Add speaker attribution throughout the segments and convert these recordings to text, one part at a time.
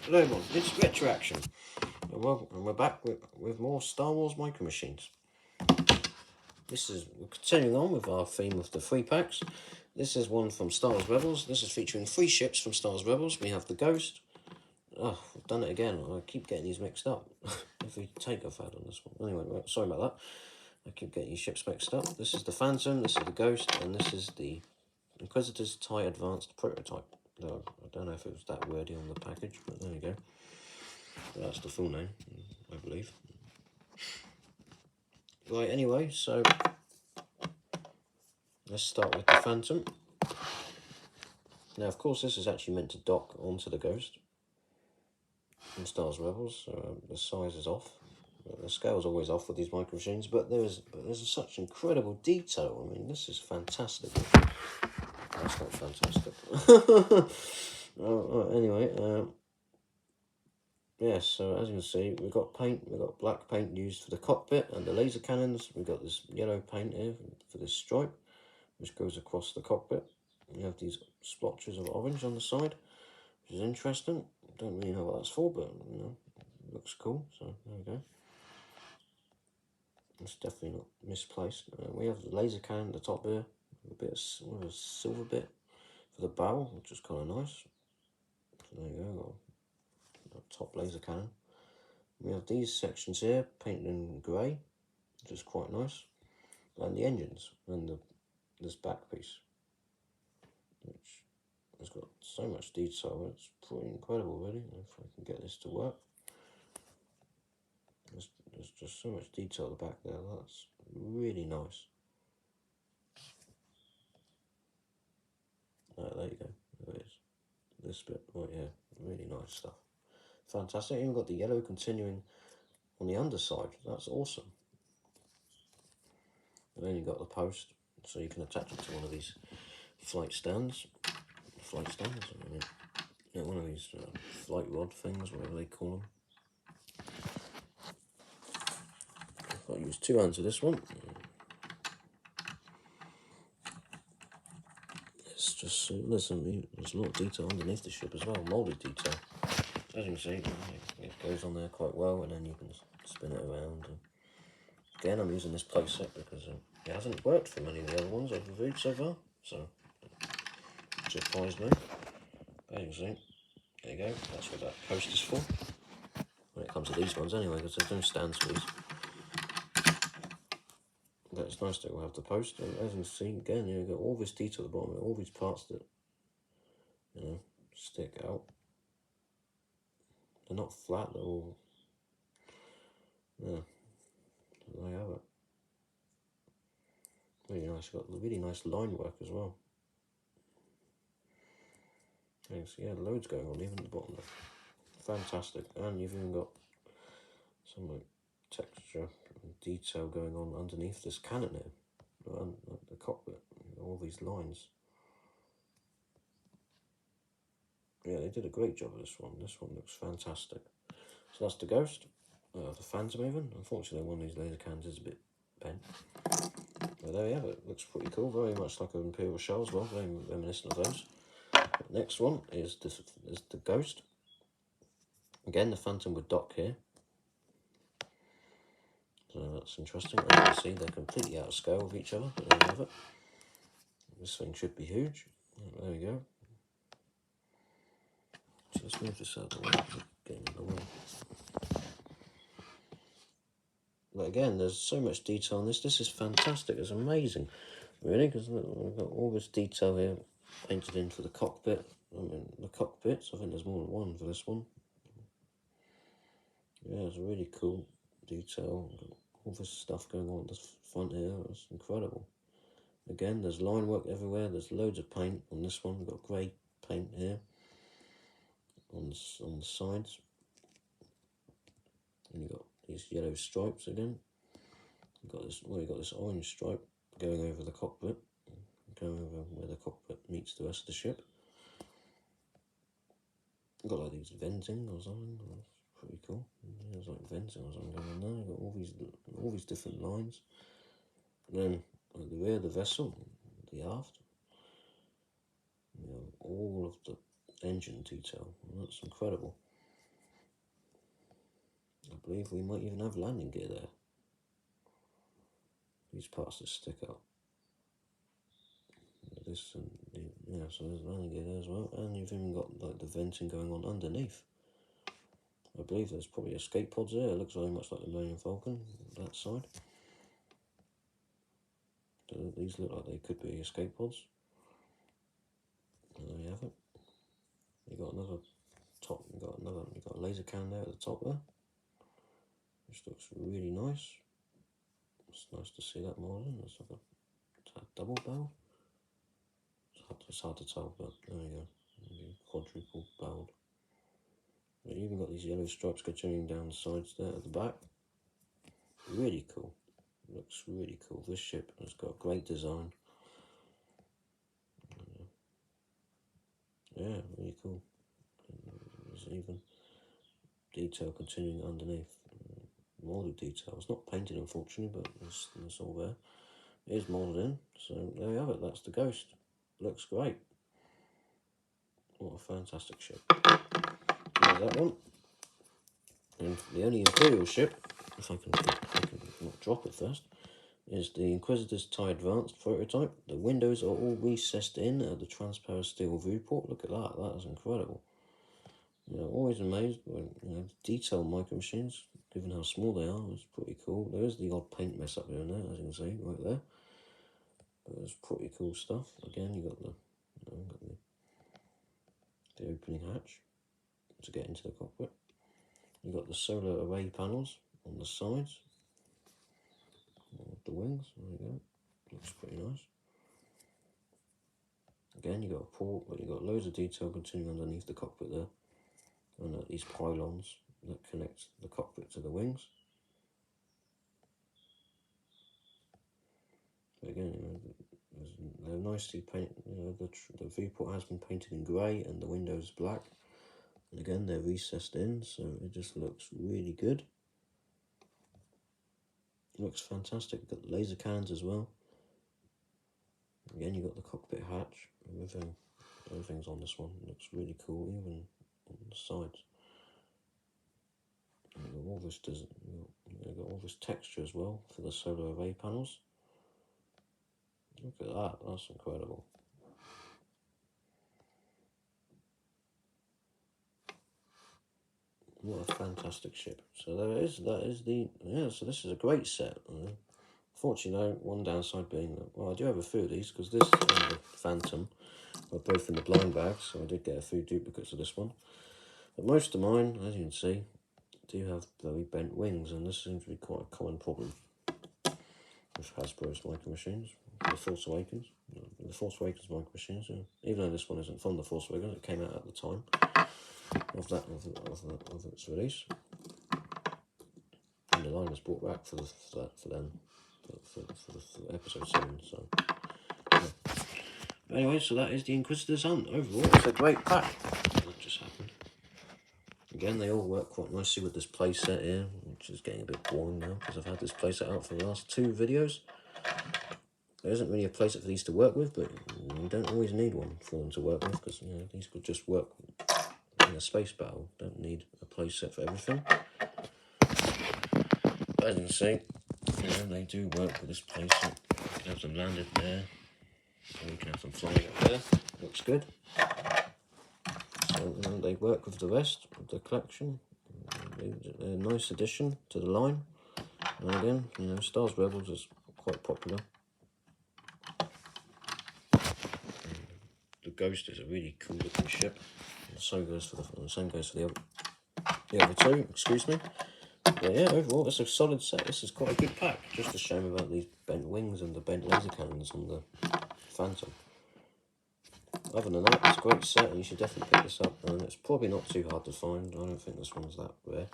Speaker 1: Hello everyone, it's Retroaction, and we're back with more Star Wars Micro Machines. We're continuing on with our theme of the 3-packs. This is one from Star Wars Rebels. This is featuring 3 ships from Star Wars Rebels. We have the Ghost. Oh, I've done it again. I keep getting these mixed up. Every take I've had on this one. Anyway, sorry about that. I keep getting these ships mixed up. This is the Phantom, this is the Ghost, and this is the Inquisitor's TIE Advanced Prototype. No, I don't know if it was that wordy on the package, but there you go. That's the full name, I believe. Right, anyway, so let's start with the Phantom. Now, of course, this is actually meant to dock onto the Ghost in Star Wars Rebels, so the size is off. The scale's always off with these micro machines, but there's such incredible detail. I mean, this is fantastic. That's not fantastic. Anyway, yes, so as you can see, we've got black paint used for the cockpit and the laser cannons. We've got this yellow paint here for this stripe, which goes across the cockpit. We have these splotches of orange on the side, which is interesting. Don't really know what that's for, but you know, it looks cool. So there we go. It's definitely not misplaced. We have the laser cannon at the top here, with a silver bit for the barrel, which is kind of nice. So there you go. Top laser cannon. We have these sections here painted in grey, which is quite nice, and the engines and this back piece, which has got so much detail. It's pretty incredible, really. If I can get this to work, there's just so much detail at the back there. That's really nice. There you go. There it is. This bit right here, really nice stuff. Fantastic. Even got the yellow continuing on the underside. That's awesome. And then you've got the post, so you can attach it to one of these flight stands. I mean, yeah, one of these flight rod things, whatever they call them. I'll use 2 hands of this one. It's just listen. There's a lot of detail underneath the ship as well, moulded detail. As you can see, it goes on there quite well, and then you can spin it around. And again, I'm using this playset because it hasn't worked for many of the other ones I've reviewed so far, so it surprised me. As you can see, there you go. That's what that post is for. When it comes to these ones, anyway, because there's no stands for these. But it's nice that we'll have the post, and as you can see, again, you've got all this detail at the bottom, all these parts that, you know, stick out. They're not flat, they're all, yeah, there you have it. Really nice, got really nice line work as well. Thanks, yeah, loads going on, even at the bottom there. Fantastic, and you've even got some like texture and detail going on underneath this cannon here, and the cockpit, all these lines. Yeah, they did a great job of this one. This one looks fantastic. So that's the Ghost, the Phantom even. Unfortunately, one of these laser cannons is a bit bent. But there we have it. Looks pretty cool. Very much like an Imperial shell as well. Very reminiscent of those. But the next one is the Ghost. Again, the Phantom would dock here. So that's interesting. As you can see, they're completely out of scale with each other. But there we have it. This thing should be huge. There we go. So let's move this out of the way. Getting in the way. But again, there's so much detail on this. This is fantastic. It's amazing, really, because we've got all this detail here painted in for the cockpit. I mean, the cockpits. I think there's more than one for this one. Yeah, it's really cool detail. All this stuff going on at the front here. It's incredible. Again, there's line work everywhere. There's loads of paint on this one. We've got grey paint here on the sides. And you've got these yellow stripes again. You've got this orange stripe going over the cockpit, going over where the cockpit meets the rest of the ship. You've got like these venting or something. That's pretty cool. There's like venting or something going on there. You've got all these different lines. And then at the rear of the vessel, the aft, you know, all of the engine detail. That's incredible. I believe we might even have landing gear there. These parts that stick out. This and yeah, so there's landing gear there as well, and you've even got like the venting going on underneath. I believe there's probably escape pods there. It looks very much like the Millennium Falcon, that side. These look like they could be escape pods. And there you have it. You got another top. You got a laser cannon there at the top there, which looks really nice. It's nice to see that modeling. It's like a double barrel. It's hard to tell, but there you go. Maybe quadruple barreled. You even got these yellow stripes continuing down the sides there at the back. Really cool. Looks really cool. This ship has got great design. Yeah, really cool. There's even detail continuing underneath. Molded detail. It's not painted, unfortunately, but it's all there. It is molded in. So there you have it. That's the Ghost. Looks great. What a fantastic ship. There's that one. And the only Imperial ship, if I can not drop it first, is the Inquisitor's TIE Advanced prototype. The windows are all recessed in at the transparent steel viewport. Look at that. That is incredible. You know, always amazed when detail micro machines, given how small they are. It's pretty cool. There is the odd paint mess up here and there, as you can see right there. But it's pretty cool stuff. Again, you got the opening hatch to get into the cockpit. You got the solar array panels on the sides of the wings. There you go. Looks pretty nice. Again, you got a port, but you got loads of detail continuing underneath the cockpit there, and these pylons that connect the cockpit to the wings. But again, they're nicely painted. The viewport has been painted in grey, and the windows black. And again, they're recessed in, so it just looks really good. Looks fantastic. You've got the laser cannons as well. Again, you've got the cockpit hatch. Everything's on this one. It looks really cool, even on the sides. And you've got all this texture as well for the solar array panels. Look at that. That's incredible. What a fantastic ship. So there it is. So this is a great set. Fortunately, one downside being that, well, I do have a few of these, because this and the Phantom are both in the blind bag, so I did get a few duplicates of this one. But most of mine, as you can see, do have very bent wings, and this seems to be quite a common problem with Hasbro's micro machines. The Force Awakens micro machines, even though this one isn't from the Force Awakens, it came out at the time of its release, and the line was brought back for episode 7. So yeah. Anyway, so that is the Inquisitor's Hunt. Overall, it's a great pack. That just happened. Again, they all work quite nicely with this playset here, which is getting a bit boring now because I've had this playset out for the last 2 videos. There isn't really a playset for these to work with, but you don't always need one for them to work with, because these could just work in a space battle. Don't need a playset for everything. But as you can see, they do work with this playset. You can have them landed there, or you can have them flying up there. Looks good. So they work with the rest of the collection. They're a nice addition to the line. And again, Stars Rebels is quite popular. The Ghost is a really cool looking ship. The same goes for the other 2. Excuse me. But yeah, overall, it's a solid set. This is quite a good pack. Just a shame about these bent wings and the bent laser cannons on the Phantom. Other than that, it's a great set, and you should definitely pick this up. And it's probably not too hard to find. I don't think this one's that rare.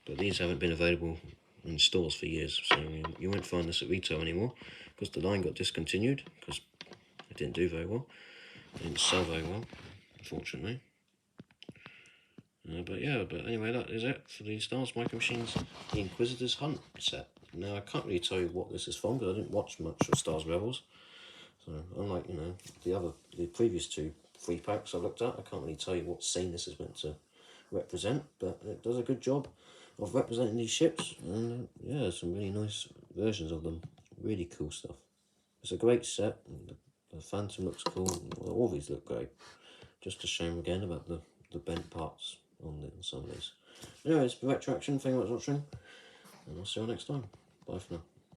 Speaker 1: But these haven't been available in stores for years, so you won't find this at retail anymore, because the line got discontinued, because it didn't do very well. It didn't sell very well, unfortunately. But anyway, that is it for the Stars Micro Machines, the Inquisitor's Hunt set. Now, I can't really tell you what this is from, because I didn't watch much of Stars Rebels. So, unlike, the previous 2 free packs I looked at, I can't really tell you what scene this is meant to represent, but it does a good job of representing these ships, and yeah, some really nice versions of them. Really cool stuff. It's a great set. The Phantom looks cool. All these look great. Just a shame again about the bent parts on some of these. Anyways, Retroaction, thank you very much for watching, and I'll see you next time. Bye for now.